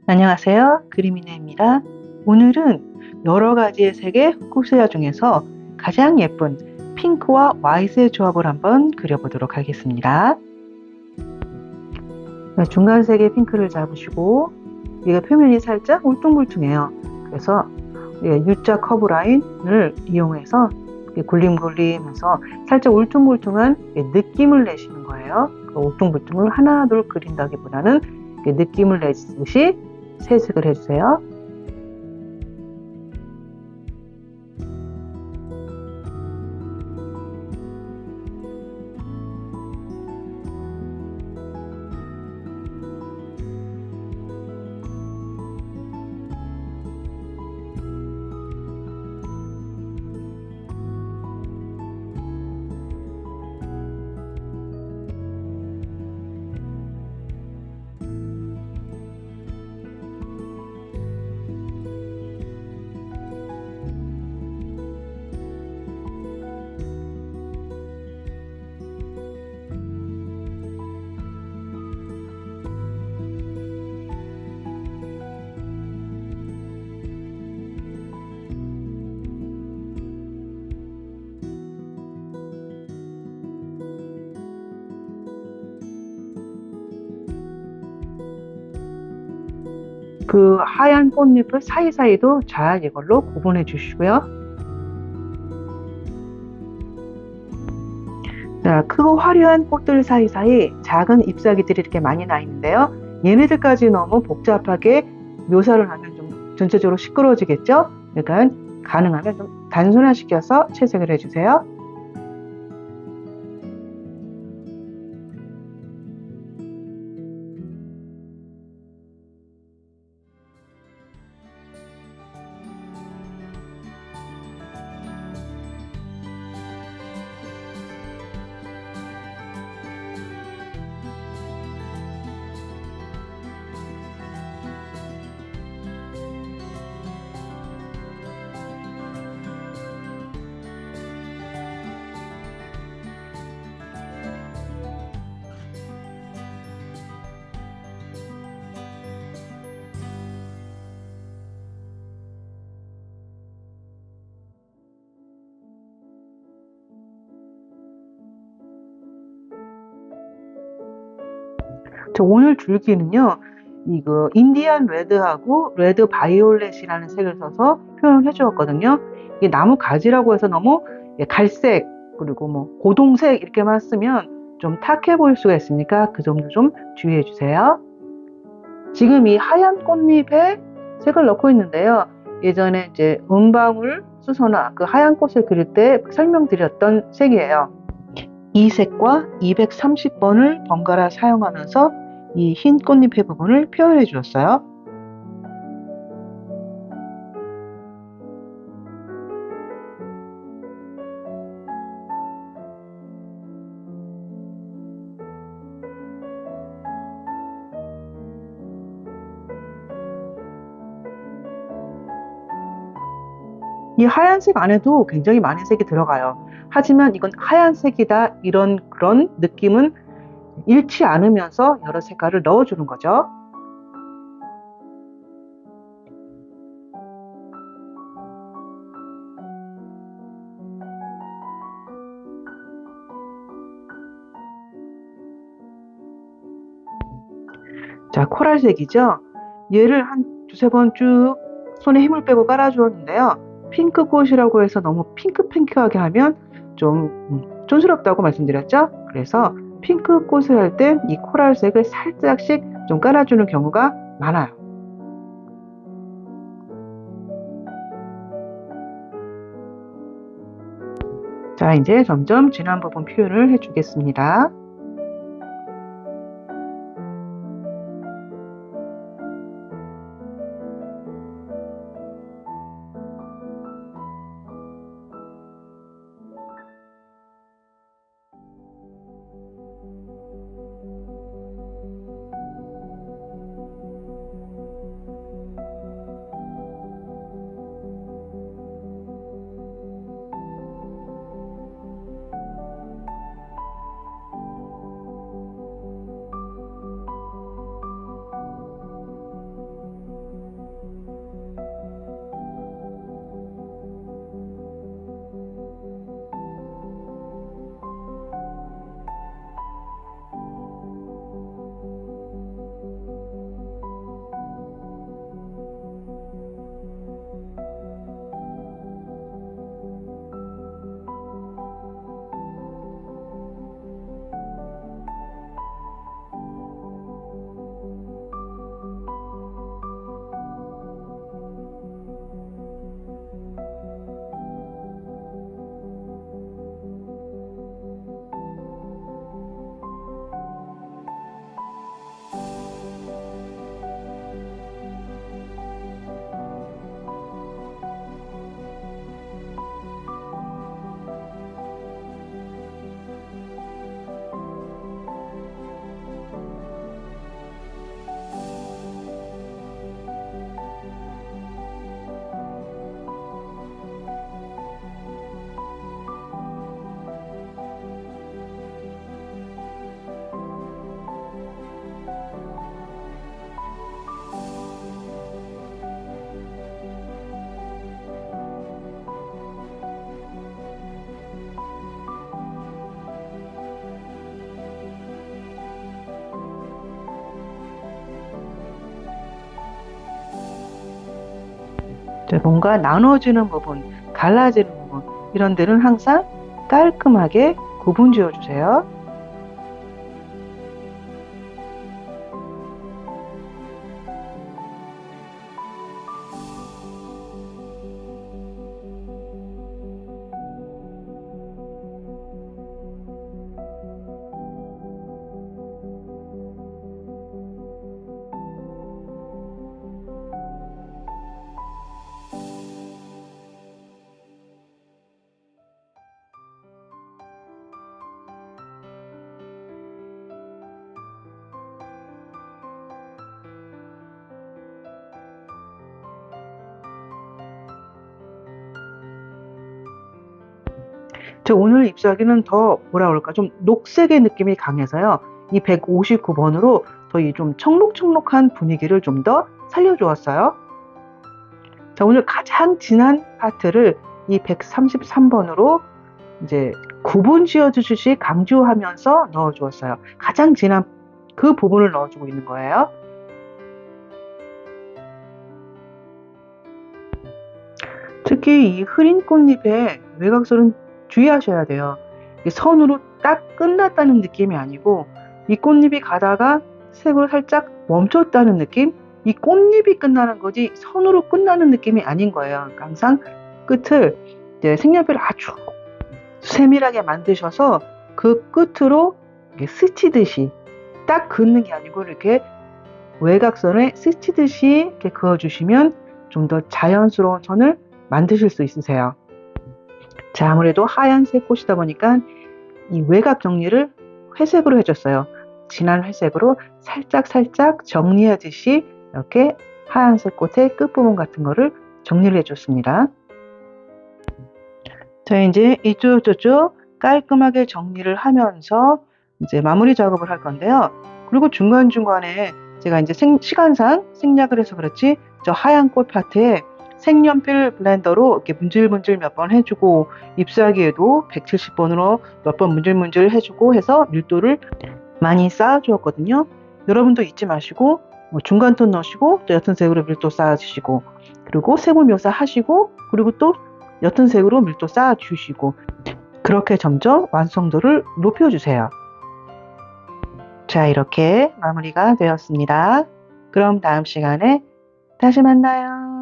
안녕하세요. 그림이네입니다. 오늘은 여러 가지의 색의 후크스야 중에서 가장 예쁜 핑크와 화이트의 조합을 한번 그려보도록 하겠습니다. 중간색의 핑크를 잡으시고 얘가 표면이 살짝 울퉁불퉁해요. 그래서 U자 커브 라인을 이용해서 굴림굴림해서 살짝 울퉁불퉁한 느낌을 내시는 거예요. 그 울퉁불퉁을 하나 둘 그린다기보다는 느낌을 내듯이 세색을 해주세요. 그 하얀 꽃잎을 사이사이도 잘 이걸로 구분해 주시고요. 자, 크고 화려한 꽃들 사이사이 작은 잎사귀들이 이렇게 많이 나 있는데요. 얘네들까지 너무 복잡하게 묘사를 하면 좀 전체적으로 시끄러워지겠죠? 그러니까 가능하면 좀 단순화시켜서 채색을 해주세요. 저 오늘 줄기는요, 이거 인디안 레드하고 레드 바이올렛이라는 색을 써서 표현을 해주었거든요. 이게 나무 가지라고 해서 너무 갈색 그리고 뭐 고동색 이렇게만 쓰면 좀 탁해 보일 수가 있으니까 그 점도 좀 주의해 주세요. 지금 이 하얀 꽃잎에 색을 넣고 있는데요. 예전에 이제 은방울 수서나 그 하얀 꽃을 그릴 때 설명드렸던 색이에요. 이 색과 230번을 번갈아 사용하면서 이 흰 꽃잎의 부분을 표현해 주었어요. 이 하얀색 안에도 굉장히 많은 색이 들어가요. 하지만 이건 하얀색이다 이런 그런 느낌은 잃지 않으면서 여러 색깔을 넣어주는 거죠. 자, 코랄색이죠. 얘를 한 두세 번 쭉 손에 힘을 빼고 깔아주었는데요. 핑크꽃이라고 해서 너무 핑크핑크하게 하면 좀 촌스럽다고 말씀드렸죠. 그래서 핑크꽃을 할 때 이 코랄색을 살짝씩 좀 깔아주는 경우가 많아요. 자, 이제 점점 진한 부분 표현을 해주겠습니다. 뭔가 나눠지는 부분, 갈라지는 부분, 이런 데는 항상 깔끔하게 구분 지어 주세요. 저 오늘 잎사귀는 더 뭐라 그럴까 좀 녹색의 느낌이 강해서요. 이 159번으로 더 이 좀 청록청록한 분위기를 좀 더 살려주었어요. 자, 오늘 가장 진한 파트를 이 133번으로 이제 구분 지어주듯이 강조하면서 넣어주었어요. 가장 진한 그 부분을 넣어주고 있는 거예요. 특히 이 흐린 꽃잎의 외곽선은 주의하셔야 돼요. 이게 선으로 딱 끝났다는 느낌이 아니고 이 꽃잎이 가다가 색으로 살짝 멈췄다는 느낌? 이 꽃잎이 끝나는 거지 선으로 끝나는 느낌이 아닌 거예요. 그러니까 항상 끝을 이제 색연필을 아주 세밀하게 만드셔서 그 끝으로 이렇게 스치듯이 딱 긋는 게 아니고 이렇게 외곽선에 스치듯이 이렇게 그어주시면 좀 더 자연스러운 선을 만드실 수 있으세요. 자, 아무래도 하얀색 꽃이다 보니까 이 외곽 정리를 회색으로 해줬어요. 진한 회색으로 살짝 정리하듯이 이렇게 하얀색 꽃의 끝부분 같은 거를 정리를 해줬습니다. 자, 이제 이쪽 저쪽 깔끔하게 정리를 하면서 이제 마무리 작업을 할 건데요. 그리고 중간중간에 제가 이제 시간상 생략을 해서 그렇지 저 하얀 꽃 파트에 색연필 블렌더로 이렇게 문질문질 몇 번 해주고 잎사귀에도 170번으로 몇 번 문질문질 해주고 해서 밀도를 많이 쌓아주었거든요. 여러분도 잊지 마시고 중간 톤 넣으시고 또 옅은 색으로 밀도 쌓아주시고 그리고 세부 묘사 하시고 그리고 또 옅은 색으로 밀도 쌓아주시고 그렇게 점점 완성도를 높여주세요. 자, 이렇게 마무리가 되었습니다. 그럼 다음 시간에 다시 만나요.